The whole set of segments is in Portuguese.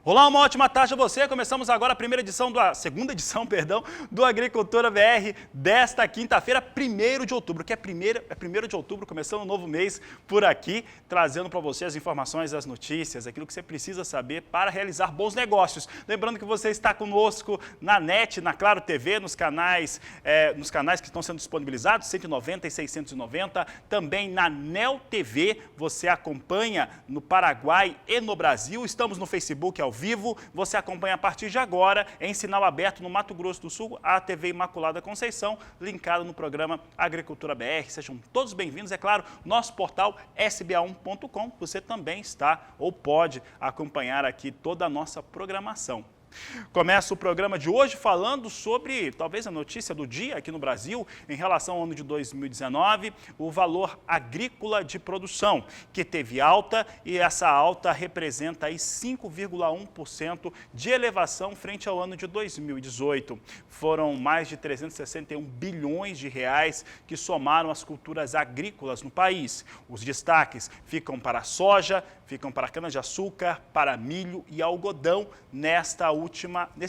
Olá, uma ótima tarde a você. Começamos agora a segunda edição, do Agricultura BR desta quinta-feira, 1º de outubro, que é 1º de outubro, começando um novo mês por aqui, trazendo para você as informações, as notícias, aquilo que você precisa saber para realizar bons negócios. Lembrando que você está conosco na NET, na Claro TV, nos canais que estão sendo disponibilizados, 190 e 690, também na NEL TV, você acompanha no Paraguai e no Brasil. Estamos no Facebook ao vivo, você acompanha a partir de agora, em sinal aberto no Mato Grosso do Sul, a TV Imaculada Conceição, linkado no programa Agricultura BR. Sejam todos bem-vindos, é claro, nosso portal sba1.com, você também está ou pode acompanhar aqui toda a nossa programação. Começa o programa de hoje falando sobre, talvez, a notícia do dia aqui no Brasil, em relação ao ano de 2019, o valor agrícola de produção, que teve alta, e essa alta representa aí 5,1% de elevação frente ao ano de 2018. Foram mais de 361 bilhões de reais que somaram as culturas agrícolas no país. Os destaques ficam para a soja, ficam para a cana-de-açúcar, para milho e algodão neste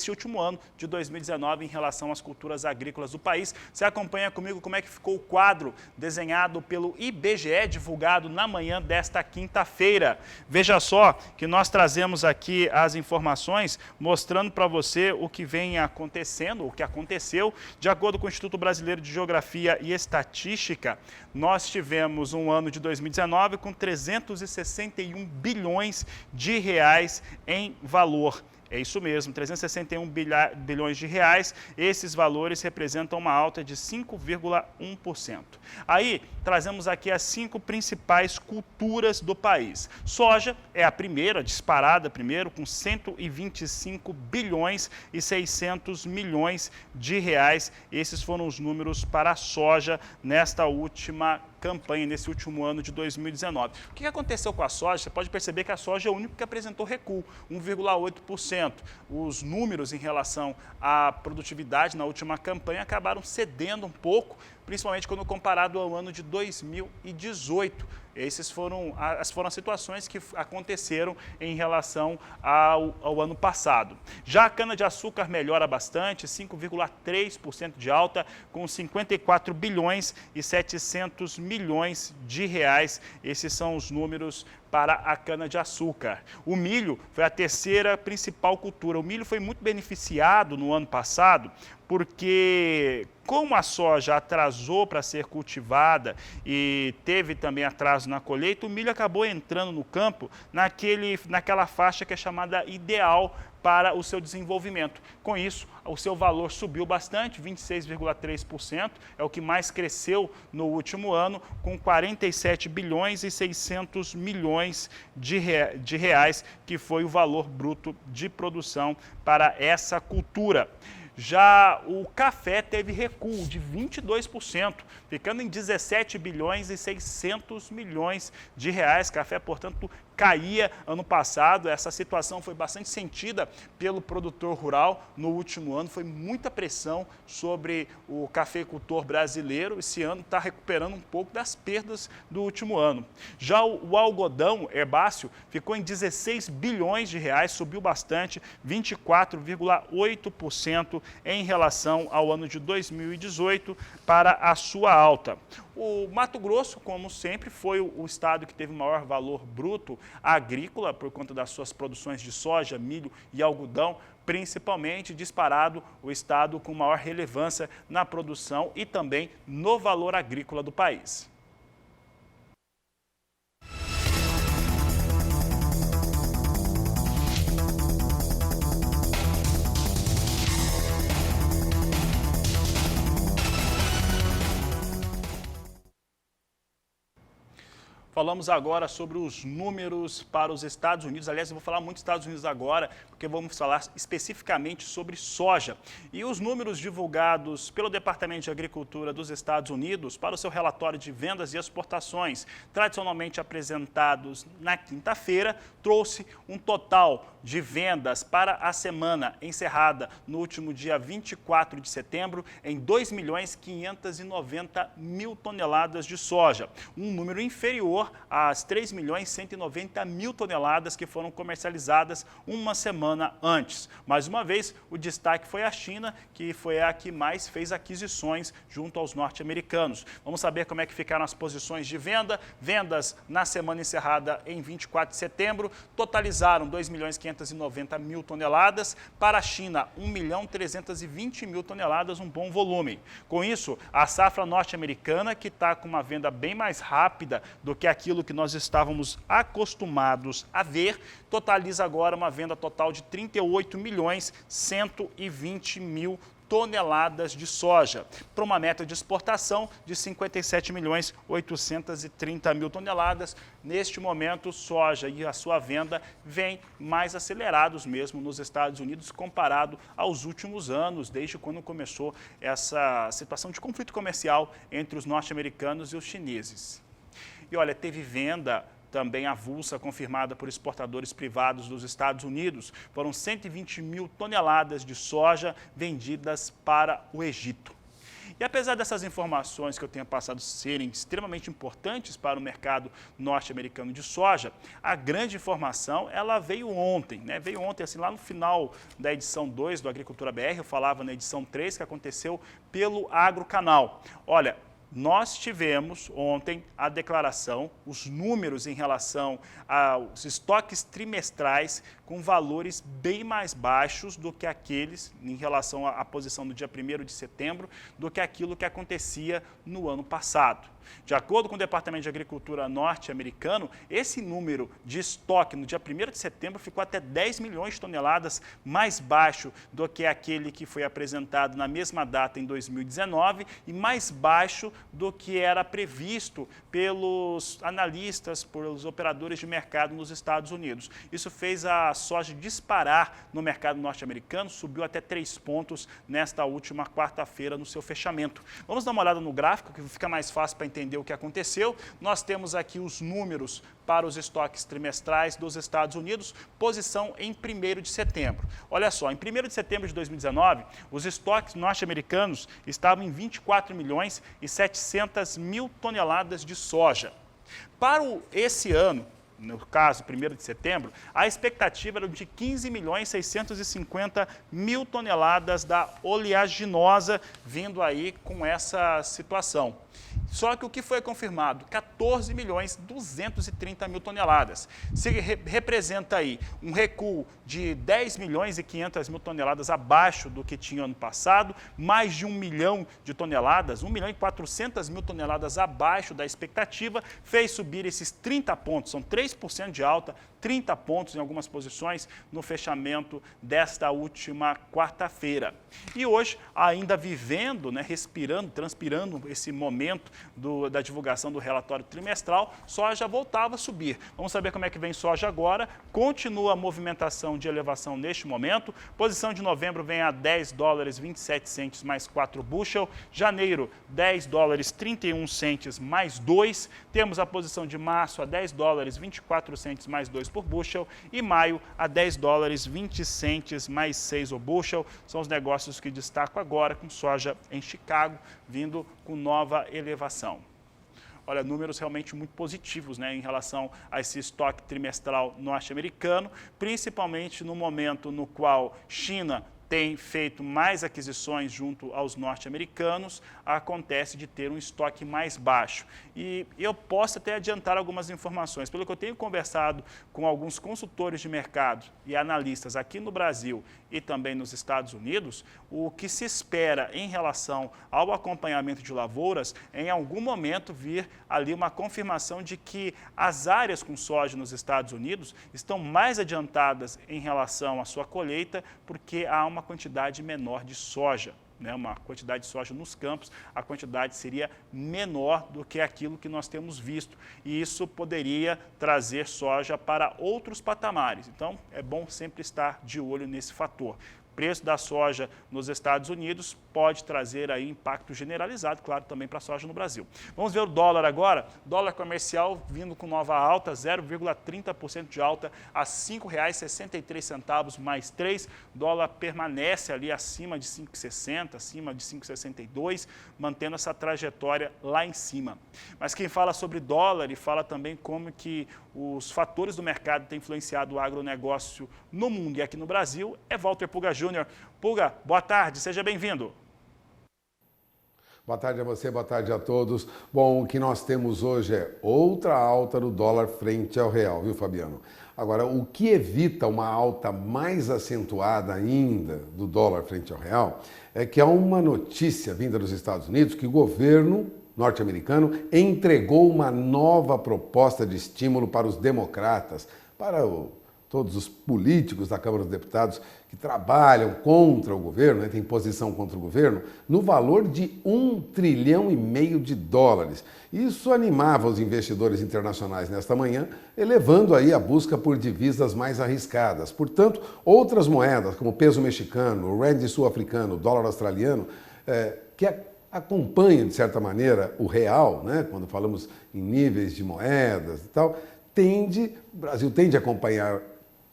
último ano de 2019 em relação às culturas agrícolas do país. Você acompanha comigo como é que ficou o quadro desenhado pelo IBGE, divulgado na manhã desta quinta-feira. Veja só que nós trazemos aqui as informações mostrando para você o que vem acontecendo, o que aconteceu. De acordo com o Instituto Brasileiro de Geografia e Estatística, nós tivemos um ano de 2019 com 361 bilhões de reais em valor. É isso mesmo, 361 bilhões de reais, esses valores representam uma alta de 5,1%. Aí, trazemos aqui as 5 principais culturas do país. Soja é a primeira, disparada primeiro, com 125 bilhões e 600 milhões de reais. Esses foram os números para a soja nesta última campanha, nesse último ano de 2019. O que aconteceu com a soja? Você pode perceber que a soja é o único que apresentou recuo, 1,8%. Os números em relação à produtividade na última campanha acabaram cedendo um pouco, principalmente quando comparado ao ano de 2018. Essas foram as situações que aconteceram em relação ao ano passado. Já a cana-de-açúcar melhora bastante, 5,3% de alta, com 54 bilhões e 700 milhões de reais. Esses são os números para a cana-de-açúcar. O milho foi a terceira principal cultura. O milho foi muito beneficiado no ano passado, porque como a soja atrasou para ser cultivada e teve também atraso na colheita, o milho acabou entrando no campo naquela faixa que é chamada ideal para o seu desenvolvimento. Com isso, o seu valor subiu bastante, 26,3%, é o que mais cresceu no último ano, com 47 bilhões e 600 milhões de reais, que foi o valor bruto de produção para essa cultura. Já o café teve recuo de 22%, ficando em 17 bilhões e 600 milhões de reais. Café, portanto, caía ano passado. Essa situação foi bastante sentida pelo produtor rural no último ano. Foi muita pressão sobre o cafeicultor brasileiro. Esse ano está recuperando um pouco das perdas do último ano. Já o algodão herbáceo ficou em 16 bilhões de reais, subiu bastante, 24,8% em relação ao ano de 2018 para a sua alta. O Mato Grosso, como sempre, foi o estado que teve o maior valor bruto agrícola por conta das suas produções de soja, milho e algodão, principalmente disparado o estado com maior relevância na produção e também no valor agrícola do país. Falamos agora sobre os números para os Estados Unidos. Aliás, eu vou falar muito dos Estados Unidos agora, porque vamos falar especificamente sobre soja. E os números divulgados pelo Departamento de Agricultura dos Estados Unidos para o seu relatório de vendas e exportações, tradicionalmente apresentados na quinta-feira, trouxe um total de vendas para a semana encerrada no último dia 24 de setembro em 2.590.000 toneladas de soja, um número inferior superior às 3.190.000 toneladas que foram comercializadas uma semana antes. Mais uma vez, o destaque foi a China, que foi a que mais fez aquisições junto aos norte-americanos. Vamos saber como é que ficaram as posições de venda. Vendas na semana encerrada em 24 de setembro totalizaram 2.590.000 toneladas. Para a China, 1.320.000 toneladas, um bom volume. Com isso, a safra norte-americana, que está com uma venda bem mais rápida do que aquilo que nós estávamos acostumados a ver, totaliza agora uma venda total de 38.120.000 toneladas de soja, para uma meta de exportação de 57.830.000 toneladas. Neste momento, soja e a sua venda vêm mais acelerados mesmo nos Estados Unidos comparado aos últimos anos, desde quando começou essa situação de conflito comercial entre os norte-americanos e os chineses. E olha, teve venda também avulsa confirmada por exportadores privados dos Estados Unidos. Foram 120.000 toneladas de soja vendidas para o Egito. E apesar dessas informações que eu tenho passado serem extremamente importantes para o mercado norte-americano de soja, a grande informação ela veio ontem, né? Veio ontem, assim, lá no final da edição 2 do Agricultura BR, eu falava na edição 3, que aconteceu pelo Agrocanal. Olha, nós tivemos ontem a declaração, os números em relação aos estoques trimestrais com valores bem mais baixos do que aqueles em relação à posição do dia 1º de setembro, do que aquilo que acontecia no ano passado. De acordo com o Departamento de Agricultura norte-americano, esse número de estoque no dia 1º de setembro ficou até 10 milhões de toneladas mais baixo do que aquele que foi apresentado na mesma data em 2019 e mais baixo do que era previsto pelos analistas, pelos operadores de mercado nos Estados Unidos. Isso fez a soja disparar no mercado norte-americano, subiu até 3 pontos nesta última quarta-feira no seu fechamento. Vamos dar uma olhada no gráfico, que fica mais fácil para entender o que aconteceu. Nós temos aqui os números para os estoques trimestrais dos Estados Unidos, posição em 1º de setembro. Olha só, em 1º de setembro de 2019, os estoques norte-americanos estavam em 24.700.000 toneladas de soja. Para esse ano, no caso, 1º de setembro, a expectativa era de 15.650.000 toneladas da oleaginosa vindo aí com essa situação. Só que o que foi confirmado? 14.230.000 toneladas. Se representa aí um recuo de 10.500.000 toneladas abaixo do que tinha ano passado, mais de 1 milhão de toneladas, 1.400.000 toneladas abaixo da expectativa, fez subir esses 30 pontos, são 3% de alta, 30 pontos em algumas posições no fechamento desta última quarta-feira. E hoje, ainda vivendo, né, respirando, transpirando esse momento da divulgação do relatório trimestral, soja voltava a subir. Vamos saber como é que vem soja agora. Continua a movimentação de elevação neste momento. Posição de novembro vem a 10 dólares 27 centes mais 4 bushel. Janeiro, 10 dólares 31 centes mais 2. Temos a posição de março a 10 dólares 24 centes mais 2 por bushel. E maio a 10 dólares 20 centes mais 6 o bushel. São os negócios que destaco agora com soja em Chicago, vindo com nova elevação. Olha, números realmente muito positivos, né, em relação a esse estoque trimestral norte-americano, principalmente no momento no qual China tem feito mais aquisições junto aos norte-americanos, acontece de ter um estoque mais baixo. E eu posso até adiantar algumas informações. Pelo que eu tenho conversado com alguns consultores de mercado e analistas aqui no Brasil e também nos Estados Unidos, o que se espera em relação ao acompanhamento de lavouras é em algum momento vir ali uma confirmação de que as áreas com soja nos Estados Unidos estão mais adiantadas em relação à sua colheita, porque há uma quantidade menor de soja, né? Uma quantidade de soja nos campos, a quantidade seria menor do que aquilo que nós temos visto. E isso poderia trazer soja para outros patamares. Então, é bom sempre estar de olho nesse fator. preço da soja nos Estados Unidos pode trazer aí impacto generalizado, claro, também para a soja no Brasil. Vamos ver o dólar agora. Dólar comercial vindo com nova alta, 0,30% de alta a R$ 5,63 mais 3. Dólar permanece ali acima de 5,60, acima de 5,62, mantendo essa trajetória lá em cima. Mas quem fala sobre dólar e fala também como que os fatores do mercado têm influenciado o agronegócio no mundo e aqui no Brasil é Walter Puga Júnior. Puga, boa tarde, seja bem-vindo. Boa tarde a você, boa tarde a todos. Bom, o que nós temos hoje é outra alta do dólar frente ao real, viu, Fabiano? Agora, o que evita uma alta mais acentuada ainda do dólar frente ao real é que há uma notícia vinda dos Estados Unidos que o governo norte-americano entregou uma nova proposta de estímulo para os democratas, para todos os políticos da Câmara dos Deputados que trabalham contra o governo, têm posição contra o governo, no valor de $1,5 trilhão de dólares. Isso animava os investidores internacionais nesta manhã, elevando aí a busca por divisas mais arriscadas. Portanto, outras moedas, como o peso mexicano, o rand sul-africano, o dólar australiano, que acompanham, de certa maneira, o real, quando falamos em níveis de moedas e tal, o Brasil tende a acompanhar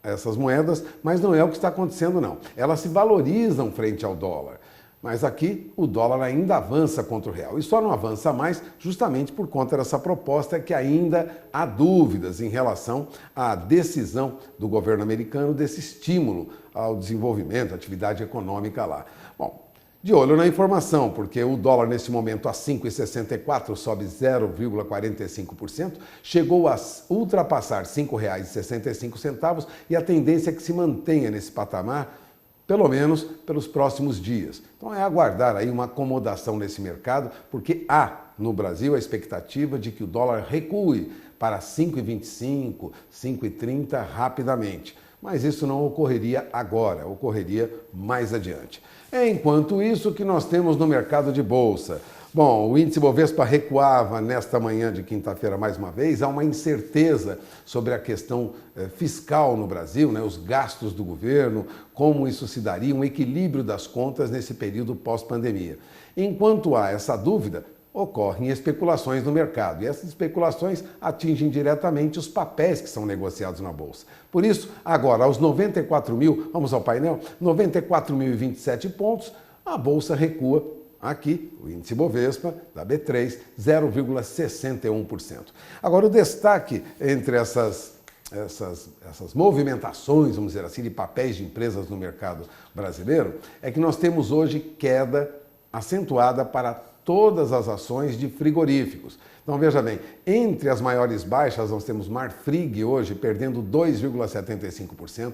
essas moedas, mas não é o que está acontecendo, não. Elas se valorizam frente ao dólar, mas aqui o dólar ainda avança contra o real. E só não avança mais justamente por conta dessa proposta que ainda há dúvidas em relação à decisão do governo americano desse estímulo ao desenvolvimento, à atividade econômica lá. Bom, de olho na informação, porque o dólar nesse momento a 5,64 sobe 0,45%, chegou a ultrapassar R$ 5,65 e a tendência é que se mantenha nesse patamar, pelo menos pelos próximos dias. Então é aguardar aí uma acomodação nesse mercado, porque há no Brasil a expectativa de que o dólar recue para 5,25, 5,30 rapidamente. Mas isso não ocorreria agora, ocorreria mais adiante. Enquanto isso, o que nós temos no mercado de bolsa? Bom, o índice Bovespa recuava nesta manhã de quinta-feira mais uma vez. Há uma incerteza sobre a questão fiscal no Brasil, os gastos do governo, como isso se daria, um equilíbrio das contas nesse período pós-pandemia. Enquanto há essa dúvida, ocorrem especulações no mercado. E essas especulações atingem diretamente os papéis que são negociados na Bolsa. Por isso, agora, aos 94 mil, vamos ao painel, 94.027 pontos, a Bolsa recua aqui, o índice Bovespa, da B3, 0,61%. Agora, o destaque entre essas movimentações, vamos dizer assim, de papéis de empresas no mercado brasileiro, é que nós temos hoje queda acentuada para todas as ações de frigoríficos. Então, veja bem, entre as maiores baixas, nós temos Marfrig hoje perdendo 2,75%,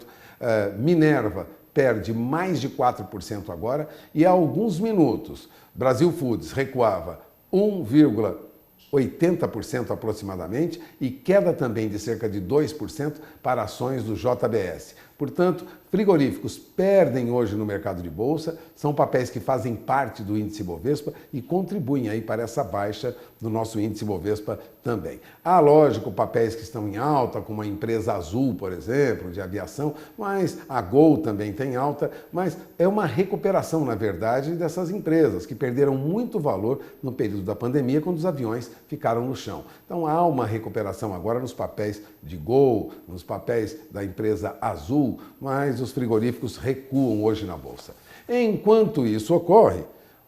Minerva perde mais de 4% agora, e há alguns minutos, Brasil Foods recuava 1,80% aproximadamente e queda também de cerca de 2% para ações do JBS. Portanto, frigoríficos perdem hoje no mercado de bolsa, são papéis que fazem parte do índice Bovespa e contribuem aí para essa baixa do nosso índice Bovespa também. Há, lógico, papéis que estão em alta, como a empresa Azul, por exemplo, de aviação, mas a Gol também tem alta, mas é uma recuperação, na verdade, dessas empresas que perderam muito valor no período da pandemia, quando os aviões ficaram no chão. Então há uma recuperação agora nos papéis de Gol, nos papéis da empresa Azul, mas os frigoríficos recuam hoje na Bolsa. Enquanto isso ocorre,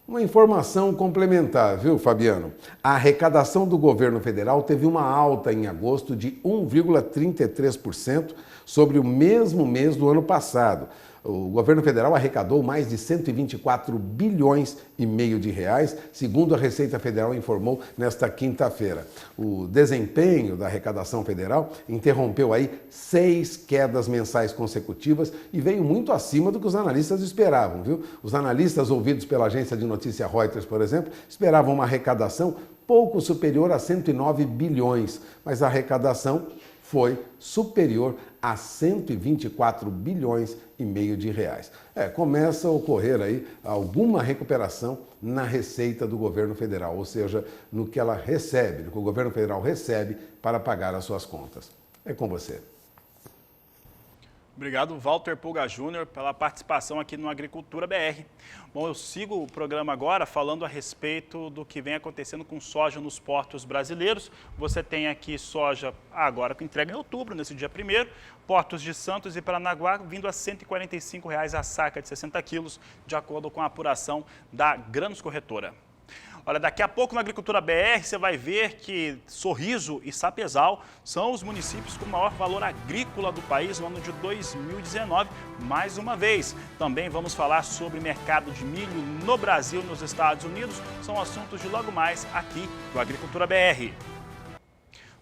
uma informação complementar, viu, Fabiano? A arrecadação do governo federal teve uma alta em agosto de 1,33% sobre o mesmo mês do ano passado. O governo federal arrecadou mais de 124 bilhões e meio de reais, segundo a Receita Federal informou nesta quinta-feira. O desempenho da arrecadação federal interrompeu aí 6 quedas mensais consecutivas e veio muito acima do que os analistas esperavam, viu? Os analistas ouvidos pela agência de notícia Reuters, por exemplo, esperavam uma arrecadação pouco superior a 109 bilhões, mas a arrecadação foi superior a 124 bilhões e meio de reais. Começa a ocorrer aí alguma recuperação na receita do governo federal, ou seja, no que ela recebe, no que o governo federal recebe para pagar as suas contas. É com você. Obrigado, Walter Pulga Júnior, pela participação aqui no Agricultura BR. Bom, eu sigo o programa agora falando a respeito do que vem acontecendo com soja nos portos brasileiros. Você tem aqui soja agora com entrega em outubro, nesse dia 1º. Portos de Santos e Paranaguá vindo a R$ 145 a saca de 60 quilos, de acordo com a apuração da Grãos Corretora. Olha, daqui a pouco na Agricultura BR você vai ver que Sorriso e Sapezal são os municípios com maior valor agrícola do país no ano de 2019, mais uma vez. Também vamos falar sobre mercado de milho no Brasil e nos Estados Unidos. São assuntos de logo mais aqui do Agricultura BR.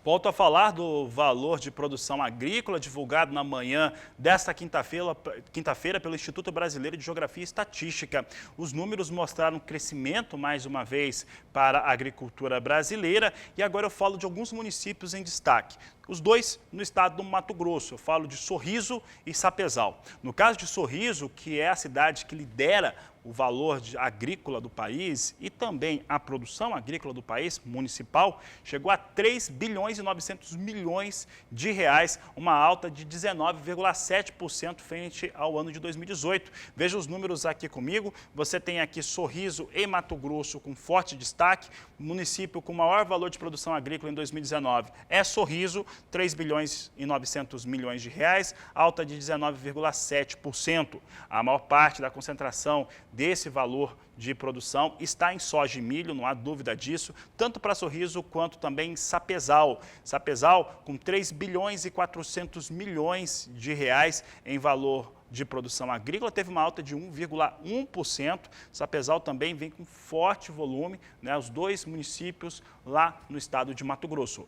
Volto a falar do valor de produção agrícola divulgado na manhã desta quinta-feira pelo Instituto Brasileiro de Geografia e Estatística. Os números mostraram crescimento, mais uma vez, para a agricultura brasileira. E agora eu falo de alguns municípios em destaque. Os dois no estado do Mato Grosso. Eu falo de Sorriso e Sapezal. No caso de Sorriso, que é a cidade que lidera o valor agrícola do país e também a produção agrícola do país, municipal, chegou a 3 bilhões e 900 milhões de reais, uma alta de 19,7% frente ao ano de 2018. Veja os números aqui comigo. Você tem aqui Sorriso e Mato Grosso com forte destaque. O município com maior valor de produção agrícola em 2019 é Sorriso, 3 bilhões e 900 milhões de reais, alta de 19,7%. A maior parte da concentração desse valor de produção está em soja e milho, não há dúvida disso, tanto para Sorriso quanto também em Sapezal. Sapezal com 3 bilhões e 400 milhões de reais em valor de produção agrícola, teve uma alta de 1,1%. Sapezal também vem com forte volume, né, os dois municípios lá no estado de Mato Grosso.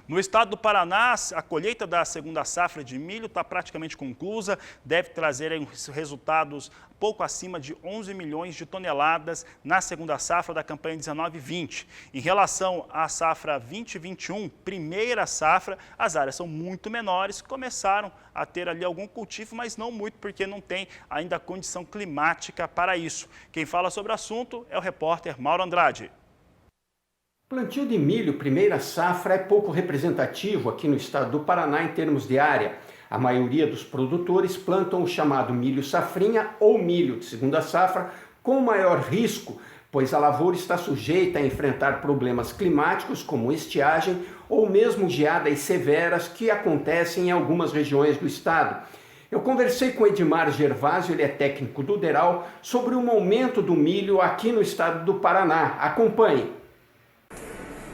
No estado do Paraná, a colheita da segunda safra de milho está praticamente conclusa, deve trazer resultados pouco acima de 11 milhões de toneladas na segunda safra da campanha 19-20. Em relação à safra 20-21, primeira safra, as áreas são muito menores, começaram a ter ali algum cultivo, mas não muito, porque não tem ainda condição climática para isso. Quem fala sobre o assunto é o repórter Mauro Andrade. O plantio de milho primeira safra é pouco representativo aqui no estado do Paraná em termos de área. A maioria dos produtores plantam o chamado milho safrinha ou milho de segunda safra com maior risco, pois a lavoura está sujeita a enfrentar problemas climáticos como estiagem ou mesmo geadas severas que acontecem em algumas regiões do estado. Eu conversei com Edmar Gervásio, ele é técnico do DERAL, sobre o momento do milho aqui no estado do Paraná. Acompanhe.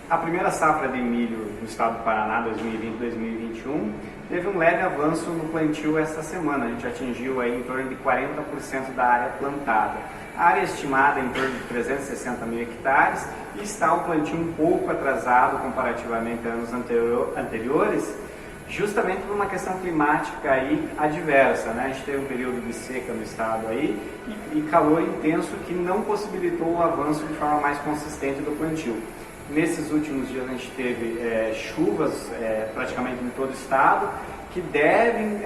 A primeira safra de milho no estado do Paraná, 2020-2021, teve um leve avanço no plantio esta semana. A gente atingiu aí em torno de 40% da área plantada. A área estimada em torno de 360 mil hectares e está o plantio um pouco atrasado comparativamente a anos anteriores, justamente por uma questão climática aí adversa, né? A gente teve um período de seca no estado aí e calor intenso que não possibilitou o avanço de forma mais consistente do plantio. Nesses últimos dias a gente teve chuvas praticamente em todo o estado, que devem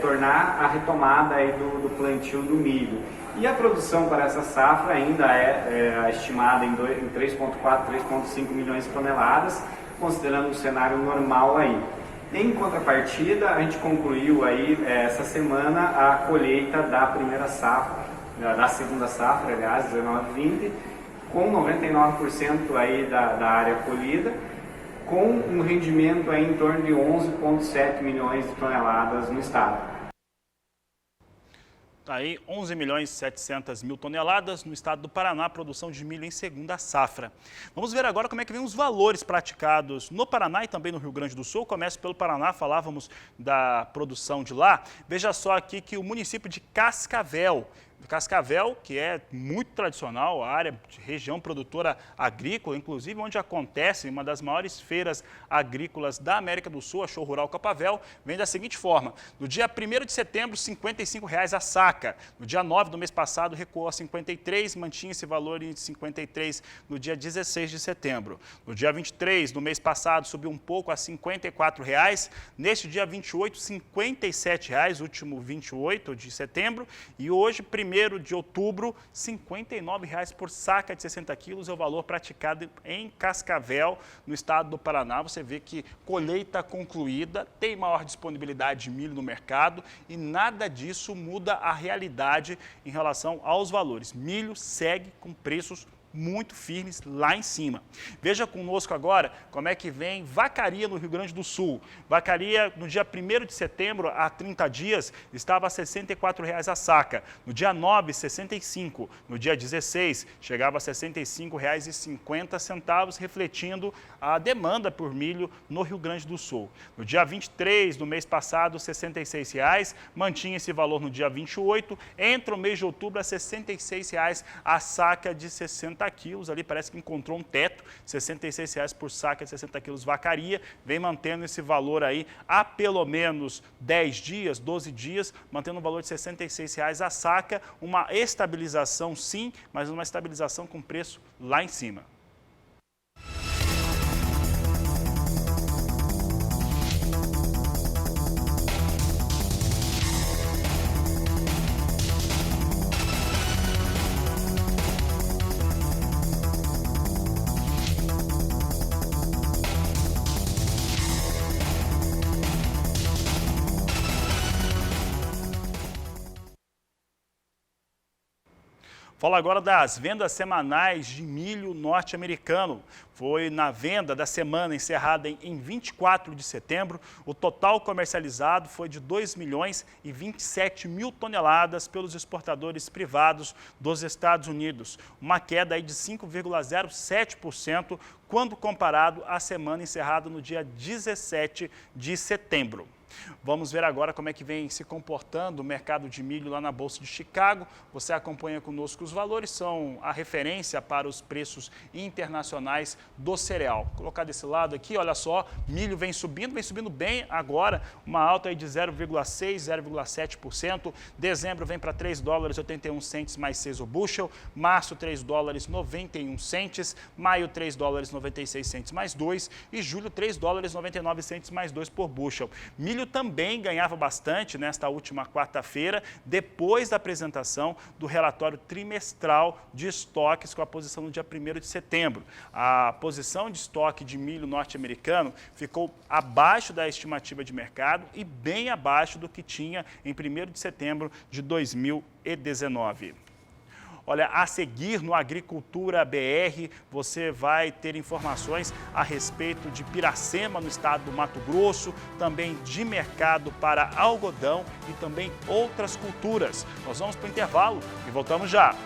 tornar a retomada aí do plantio do milho. E a produção para essa safra ainda é estimada em 3,4, 3,5 milhões de toneladas, considerando um cenário normal aí. Em contrapartida, a gente concluiu aí essa semana a colheita da primeira safra, da segunda safra, aliás, 19-20, com 99% aí da área colhida, com um rendimento aí em torno de 11,7 milhões de toneladas no estado. Aí 11 milhões e 700 mil toneladas no estado do Paraná, produção de milho em segunda safra. Vamos ver agora como é que vem os valores praticados no Paraná e também no Rio Grande do Sul. Começo pelo Paraná, falávamos da produção de lá. Veja só aqui que o município de Cascavel, que é muito tradicional, a área de região produtora agrícola, inclusive onde acontece uma das maiores feiras agrícolas da América do Sul, a Show Rural Copavel, vem da seguinte forma: no dia 1º de setembro, R$ 55,00 a saca. No dia 9 do mês passado, recuou a 53, mantinha esse valor em 53 no dia 16 de setembro. No dia 23 do mês passado, subiu um pouco a R$ 54,00. Neste dia 28, R$ 57,00, último 28 de setembro. E hoje, 1º 1º de outubro, R$ 59,00 por saca de 60 quilos é o valor praticado em Cascavel, no estado do Paraná. Você vê que colheita concluída, tem maior disponibilidade de milho no mercado e nada disso muda a realidade em relação aos valores. Milho segue com preços muito firmes lá em cima. Veja conosco agora como é que vem vacaria no Rio Grande do Sul. Vacaria no dia 1º de setembro, há 30 dias, estava a R$ 64,00 a saca. No dia 9, R$ 65. No dia 16, chegava a R$ 65,50, refletindo a demanda por milho no Rio Grande do Sul. No dia 23 do mês passado, R$ 66,00, mantinha esse valor no dia 28. Entre o mês de outubro, a R$ 66,00 a saca de 60 quilos, ali parece que encontrou um teto, R$ 66,00 por saca de 60 quilos vacaria, vem mantendo esse valor aí há pelo menos 10 dias, 12 dias, mantendo um valor de R$ 66,00 a saca, uma estabilização sim, mas uma estabilização com preço lá em cima. Fala agora das vendas semanais de milho norte-americano. Foi na venda da semana encerrada em 24 de setembro. O total comercializado foi de 2.027.000 toneladas pelos exportadores privados dos Estados Unidos. Uma queda aí de 5,07% quando comparado à semana encerrada no dia 17 de setembro. Vamos ver agora como é que vem se comportando o mercado de milho lá na Bolsa de Chicago. Você acompanha conosco os valores, são a referência para os preços internacionais do cereal. Vou colocar desse lado aqui, olha só, milho vem subindo bem agora, uma alta aí de 0,6%, 0,7%. Dezembro vem para $3,81 mais 6 o bushel, março $3,91, maio $3,96 mais 2 e julho $3,99 mais 2 por bushel. Milho também ganhava bastante nesta última quarta-feira, depois da apresentação do relatório trimestral de estoques com a posição no dia 1º de setembro. A posição de estoque de milho norte-americano ficou abaixo da estimativa de mercado e bem abaixo do que tinha em 1º de setembro de 2019. Olha, a seguir no Agricultura BR, você vai ter informações a respeito de Piracema, no estado do Mato Grosso, também de mercado para algodão e também outras culturas. Nós vamos para o intervalo e voltamos já.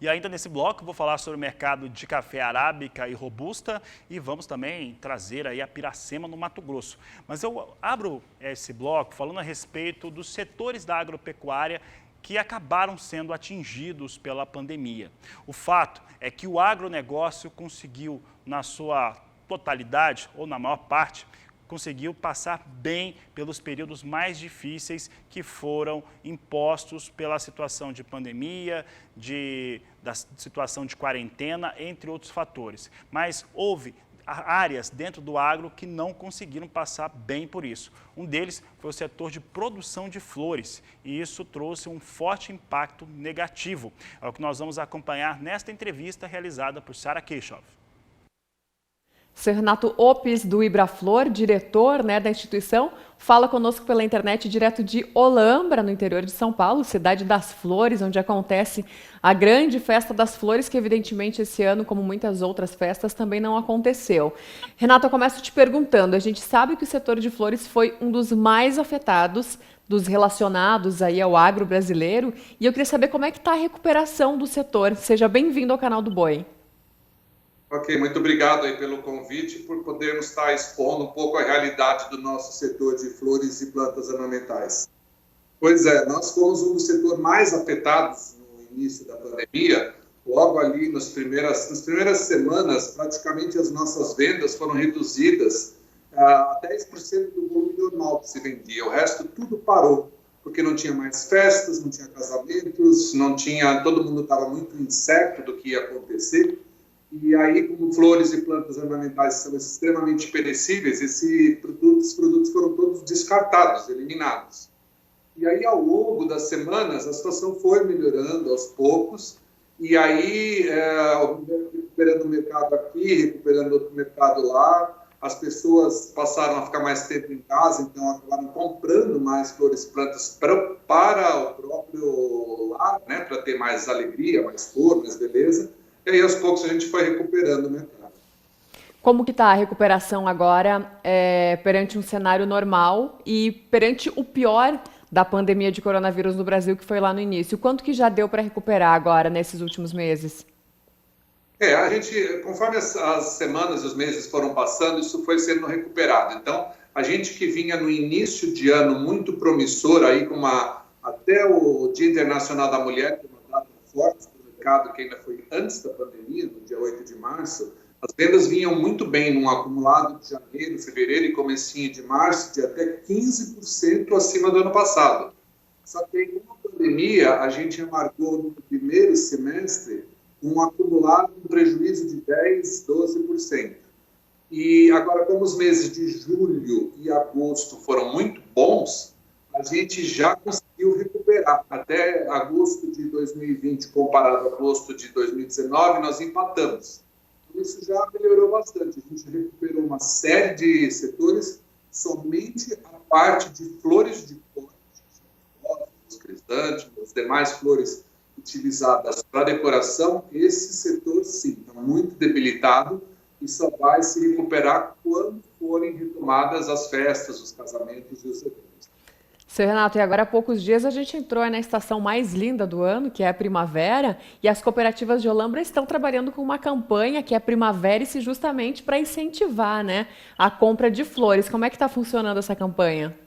E ainda nesse bloco, vou falar sobre o mercado de café arábica e robusta e vamos também trazer aí a Piracema no Mato Grosso. Mas eu abro esse bloco falando a respeito dos setores da agropecuária que acabaram sendo atingidos pela pandemia. O fato é que o agronegócio conseguiu, na sua totalidade, ou na maior parte, conseguiu passar bem pelos períodos mais difíceis que foram impostos pela situação de pandemia, da situação de quarentena, entre outros fatores. Mas houve áreas dentro do agro que não conseguiram passar bem por isso. Um deles foi o setor de produção de flores e isso trouxe um forte impacto negativo. É o que nós vamos acompanhar nesta entrevista realizada por Sara Keishoff. Seu Renato Opes, do Ibraflor, diretor da instituição, fala conosco pela internet direto de Olambra, no interior de São Paulo, cidade das flores, onde acontece a grande festa das flores, que evidentemente esse ano, como muitas outras festas, também não aconteceu. Renato, eu começo te perguntando, a gente sabe que o setor de flores foi um dos mais afetados, dos relacionados aí ao agro brasileiro, e eu queria saber como é que está a recuperação do setor. Seja bem-vindo ao canal do Boi. Ok, muito obrigado aí pelo convite, por podermos estar expondo um pouco a realidade do nosso setor de flores e plantas ornamentais. Pois é, nós fomos um dos setores mais afetados no início da pandemia. Logo ali nas primeiras semanas, praticamente as nossas vendas foram reduzidas a 10% do volume normal que se vendia. O resto tudo parou, porque não tinha mais festas, não tinha casamentos, todo mundo estava muito incerto do que ia acontecer. E aí, como flores e plantas ornamentais são extremamente perecíveis, esses produtos foram todos descartados, eliminados. E aí, ao longo das semanas, a situação foi melhorando aos poucos, e aí, recuperando o mercado aqui, recuperando outro mercado lá, as pessoas passaram a ficar mais tempo em casa, então acabaram comprando mais flores e plantas para o próprio lar, né, para ter mais alegria, mais cor, mais beleza, e aí, aos poucos, a gente foi recuperando o mercado. Como que está a recuperação agora perante um cenário normal e perante o pior da pandemia de coronavírus no Brasil, que foi lá no início? Quanto que já deu para recuperar agora, nesses últimos meses? A gente, conforme as semanas e os meses foram passando, isso foi sendo recuperado. Então, a gente que vinha no início de ano muito promissor, aí com até o Dia Internacional da Mulher, que é uma data forte do mercado, que ainda foi antes da pandemia, no dia 8 de março, as vendas vinham muito bem num acumulado de janeiro, fevereiro e comecinho de março, de até 15% acima do ano passado. Só que com a pandemia, a gente amargou no primeiro semestre um acumulado, um prejuízo de 10%, 12%. E agora, como os meses de julho e agosto foram muito bons, a gente já conseguiu recuperar. Até agosto de 2020, comparado a agosto de 2019, nós empatamos. Isso já melhorou bastante. A gente recuperou uma série de setores, somente a parte de flores de corte, os crisântemos, as demais flores utilizadas para decoração, esse setor, sim, está muito debilitado e só vai se recuperar quando forem retomadas as festas, os casamentos e os eventos. Seu Renato, e agora há poucos dias a gente entrou na estação mais linda do ano, que é a primavera, e as cooperativas de Olambra estão trabalhando com uma campanha que é Primavera-se justamente para incentivar, né, a compra de flores. Como é que está funcionando essa campanha?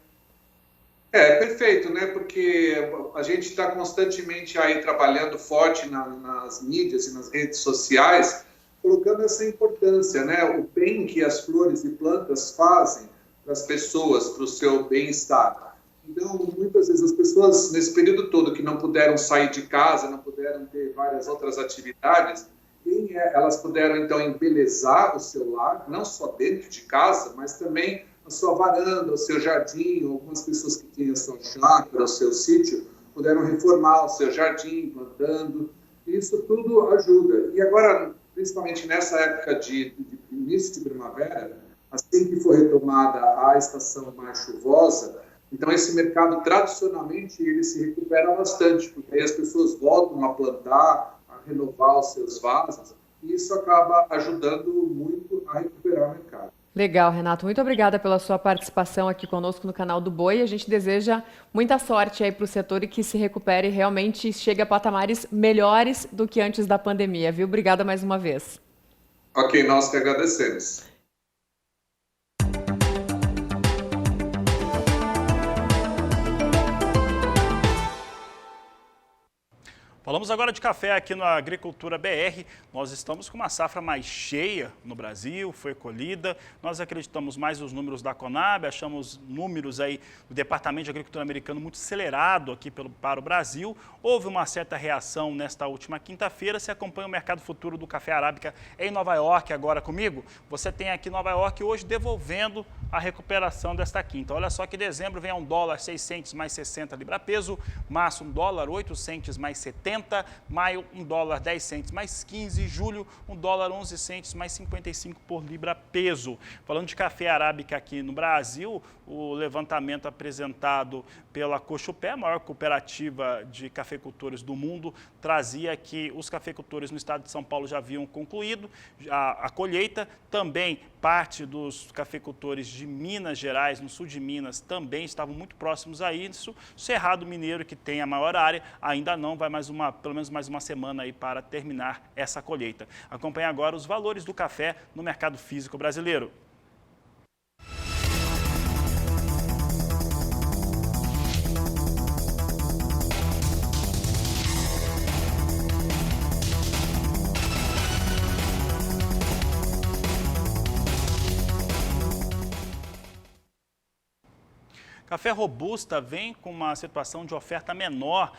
Perfeito, né? Porque a gente está constantemente aí trabalhando forte nas mídias e nas redes sociais, colocando essa importância, né? O bem que as flores e plantas fazem para as pessoas, para o seu bem-estar. Então, muitas vezes as pessoas, nesse período todo que não puderam sair de casa, não puderam ter várias outras atividades, elas puderam, então, embelezar o seu lar, não só dentro de casa, mas também a sua varanda, o seu jardim. Algumas pessoas que tinham a sua chácara, o seu sítio, puderam reformar o seu jardim, plantando. Isso tudo ajuda. E agora, principalmente nessa época de início de primavera, assim que for retomada a estação mais chuvosa, então esse mercado, tradicionalmente, ele se recupera bastante, porque aí as pessoas voltam a plantar, a renovar os seus vasos, e isso acaba ajudando muito a recuperar o mercado. Legal, Renato. Muito obrigada pela sua participação aqui conosco no canal do Boi. A gente deseja muita sorte aí para o setor e que se recupere e realmente chegue a patamares melhores do que antes da pandemia, viu? Obrigada mais uma vez. Ok, nós que agradecemos. Falamos agora de café aqui na Agricultura BR. Nós estamos com uma safra mais cheia no Brasil, foi colhida. Nós acreditamos mais nos números da Conab, achamos números aí do Departamento de Agricultura americano muito acelerado aqui para o Brasil. Houve uma certa reação nesta última quinta-feira. Se acompanha o mercado futuro do café arábica em Nova York agora comigo. Você tem aqui Nova York hoje devolvendo a recuperação desta quinta. Olha só que dezembro vem a $1,06 mais 60 libra-peso, março $1,08 mais 70, maio $1,10 mais 15, julho $1,11 mais 55 por libra-peso. Falando de café arábica aqui no Brasil, o levantamento apresentado pela Cochupé, a maior cooperativa de cafeicultores do mundo, trazia que os cafeicultores no estado de São Paulo já haviam concluído a colheita. Também parte dos cafeicultores de Minas Gerais, no sul de Minas, também estavam muito próximos a isso. Cerrado Mineiro, que tem a maior área, ainda não, vai pelo menos mais uma semana aí para terminar essa colheita. Acompanhe agora os valores do café no mercado físico brasileiro. Café Robusta vem com uma situação de oferta menor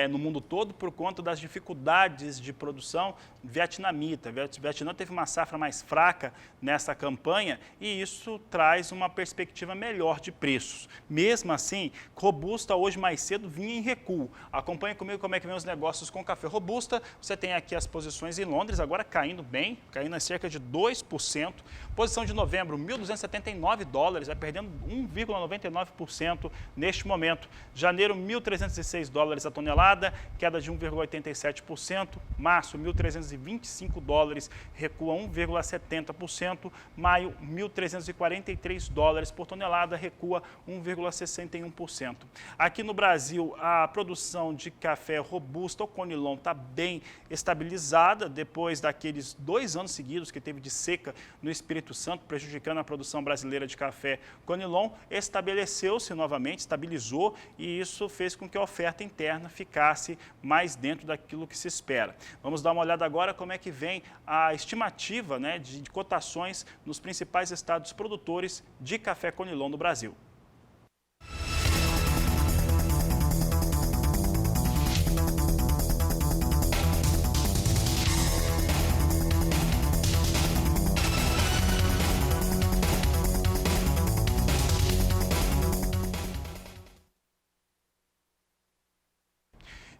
no mundo todo por conta das dificuldades de produção vietnamita. O Vietnã teve uma safra mais fraca nessa campanha e isso traz uma perspectiva melhor de preços. Mesmo assim, Robusta hoje mais cedo vinha em recuo. Acompanhe comigo como é que vem os negócios com café Robusta. Você tem aqui as posições em Londres, agora caindo bem, caindo a cerca de 2%. Posição de novembro, 1.279 dólares, vai perdendo 1,99% neste momento. Janeiro, 1.306 dólares a tonelada, queda de 1,87%. Março, 1.325 dólares, recua 1,70%. Maio, 1.343 dólares por tonelada, recua 1,61%. Aqui no Brasil, a produção de café Robusta ou Conilon está bem estabilizada depois daqueles 2 anos seguidos que teve de seca no Espírito Santo, prejudicando a produção brasileira de café Conilon. Estabeleceu-se novamente, estabilizou, e isso fez com que a oferta interna ficasse mais dentro daquilo que se espera. Vamos dar uma olhada agora como é que vem a estimativa, né, de cotações nos principais estados produtores de café Conilon no Brasil.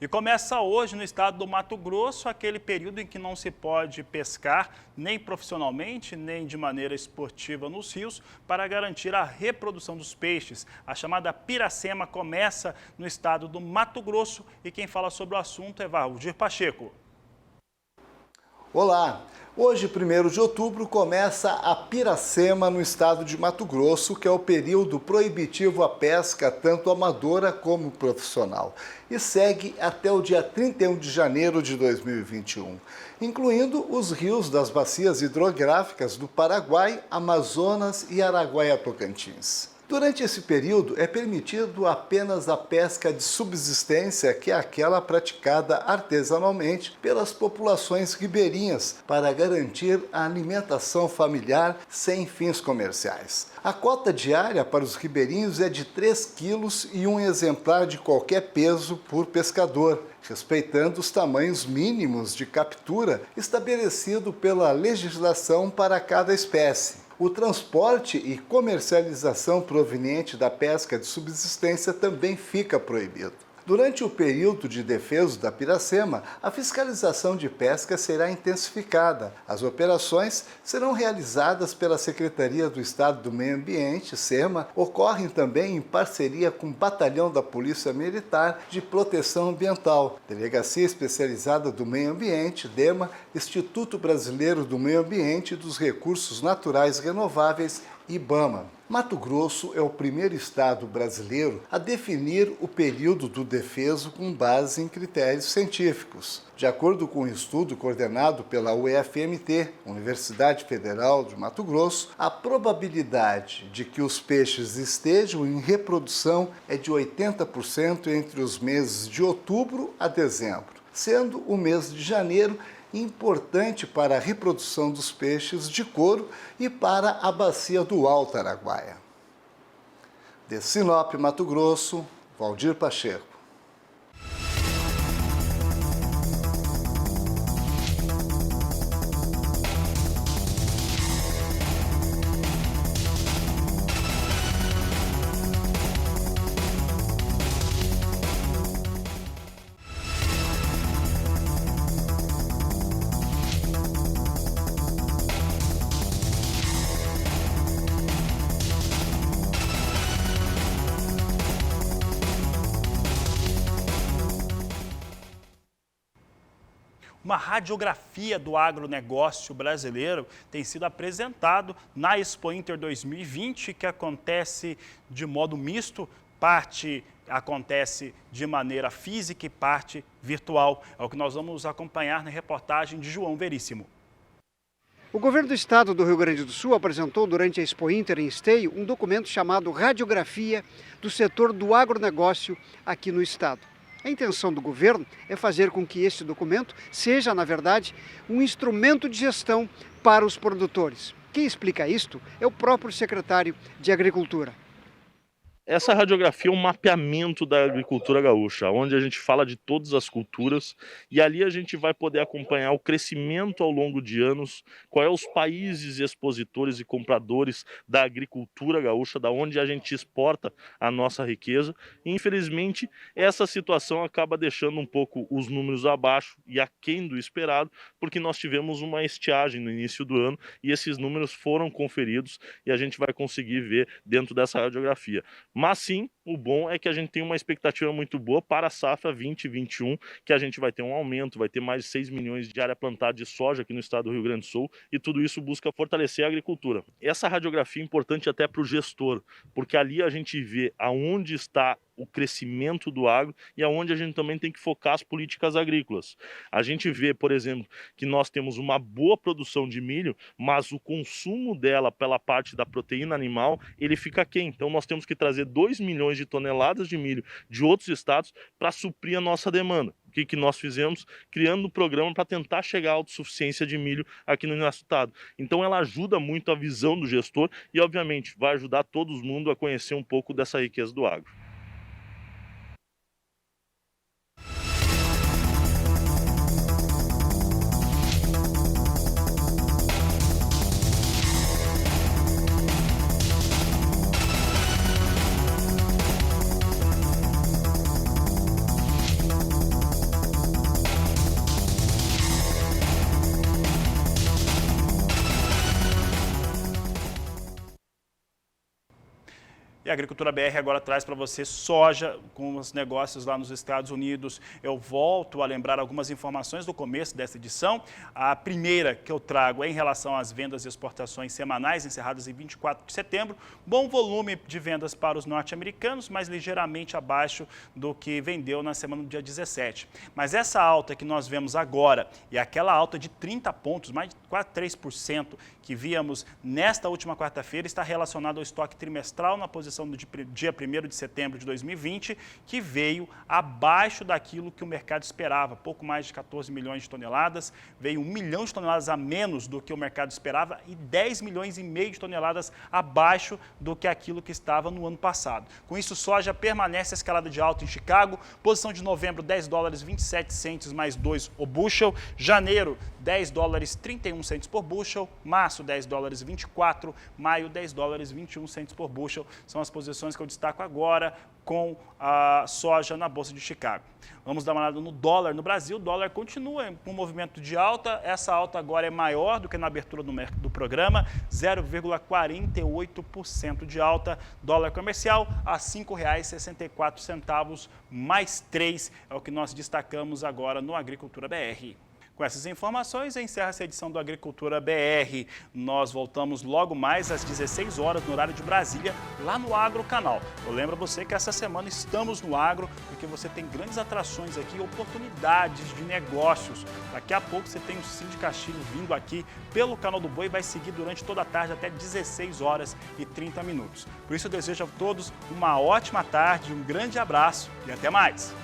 E começa hoje no estado do Mato Grosso aquele período em que não se pode pescar nem profissionalmente, nem de maneira esportiva nos rios, para garantir a reprodução dos peixes. A chamada Piracema começa no estado do Mato Grosso e quem fala sobre o assunto é Valdir Pacheco. Olá! Hoje, 1º de outubro, começa a Piracema no estado de Mato Grosso, que é o período proibitivo à pesca, tanto amadora como profissional, e segue até o dia 31 de janeiro de 2021, incluindo os rios das bacias hidrográficas do Paraguai, Amazonas e Araguaia-Tocantins. Durante esse período, é permitido apenas a pesca de subsistência, que é aquela praticada artesanalmente pelas populações ribeirinhas para garantir a alimentação familiar sem fins comerciais. A cota diária para os ribeirinhos é de 3 quilos e um exemplar de qualquer peso por pescador, respeitando os tamanhos mínimos de captura estabelecido pela legislação para cada espécie. O transporte e comercialização proveniente da pesca de subsistência também fica proibido. Durante o período de defeso da Piracema, a fiscalização de pesca será intensificada. As operações serão realizadas pela Secretaria do Estado do Meio Ambiente, SEMA, ocorrem também em parceria com o Batalhão da Polícia Militar de Proteção Ambiental, Delegacia Especializada do Meio Ambiente, DEMA, Instituto Brasileiro do Meio Ambiente e dos Recursos Naturais Renováveis, IBAMA. Mato Grosso é o primeiro estado brasileiro a definir o período do defeso com base em critérios científicos. De acordo com um estudo coordenado pela UFMT, Universidade Federal de Mato Grosso, a probabilidade de que os peixes estejam em reprodução é de 80% entre os meses de outubro a dezembro, sendo o mês de janeiro importante para a reprodução dos peixes de couro e para a bacia do Alto Araguaia. De Sinop, Mato Grosso, Valdir Pacheco. Uma radiografia do agronegócio brasileiro tem sido apresentado na Expo Inter 2020, que acontece de modo misto, parte acontece de maneira física e parte virtual. É o que nós vamos acompanhar na reportagem de João Veríssimo. O governo do estado do Rio Grande do Sul apresentou durante a Expo Inter em Esteio um documento chamado Radiografia do Setor do Agronegócio aqui no estado. A intenção do governo é fazer com que este documento seja, na verdade, um instrumento de gestão para os produtores. Quem explica isto é o próprio secretário de Agricultura. Essa radiografia é um mapeamento da agricultura gaúcha, onde a gente fala de todas as culturas e ali a gente vai poder acompanhar o crescimento ao longo de anos, qual é os países expositores e compradores da agricultura gaúcha, da onde a gente exporta a nossa riqueza. E, infelizmente, essa situação acaba deixando um pouco os números abaixo e aquém do esperado, porque nós tivemos uma estiagem no início do ano e esses números foram conferidos e a gente vai conseguir ver dentro dessa radiografia. Mas sim, o bom é que a gente tem uma expectativa muito boa para a safra 2021, que a gente vai ter um aumento, vai ter mais de 6 milhões de área plantada de soja aqui no estado do Rio Grande do Sul, e tudo isso busca fortalecer a agricultura. Essa radiografia é importante até para o gestor, porque ali a gente vê aonde está o crescimento do agro e aonde a gente também tem que focar as políticas agrícolas. A gente vê, por exemplo, que nós temos uma boa produção de milho, mas o consumo dela pela parte da proteína animal, ele fica aquém. Então nós temos que trazer 2 milhões de toneladas de milho de outros estados para suprir a nossa demanda. O que nós fizemos? Criando um programa para tentar chegar à autossuficiência de milho aqui no nosso estado. Então ela ajuda muito a visão do gestor e, obviamente, vai ajudar todo mundo a conhecer um pouco dessa riqueza do agro. E a Agricultura BR agora traz para você soja com os negócios lá nos Estados Unidos. Eu volto a lembrar algumas informações do começo dessa edição. A primeira que eu trago é em relação às vendas e exportações semanais encerradas em 24 de setembro. Bom volume de vendas para os norte-americanos, mas ligeiramente abaixo do que vendeu na semana do dia 17. Mas essa alta que nós vemos agora e aquela alta de 30 pontos, mais de quase 3% que víamos nesta última quarta-feira, está relacionada ao estoque trimestral na posição do dia 1º de setembro de 2020, que veio abaixo daquilo que o mercado esperava, pouco mais de 14 milhões de toneladas, veio 1 milhão de toneladas a menos do que o mercado esperava e 10 milhões e meio de toneladas abaixo do que aquilo que estava no ano passado. Com isso, soja permanece a escalada de alta em Chicago, posição de novembro, 10 dólares 27 centes mais 2 o bushel, janeiro, 10 dólares 31 centes por bushel, março, 10 dólares 24, maio, 10 dólares 21 centes por bushel. São as posições que eu destaco agora com a soja na Bolsa de Chicago. Vamos dar uma olhada no dólar no Brasil. O dólar continua com um movimento de alta. Essa alta agora é maior do que na abertura do programa, 0,48% de alta. Dólar comercial a R$ 5,64 mais 3 é o que nós destacamos agora no Agricultura BR. Com essas informações, encerra essa edição do Agricultura BR. Nós voltamos logo mais às 16 horas no horário de Brasília, lá no Agro Canal. Eu lembro a você que essa semana estamos no Agro, porque você tem grandes atrações aqui, oportunidades de negócios. Daqui a pouco você tem o Cindy Castilho vindo aqui pelo Canal do Boi e vai seguir durante toda a tarde até 16 horas e 30 minutos. Por isso eu desejo a todos uma ótima tarde, um grande abraço e até mais!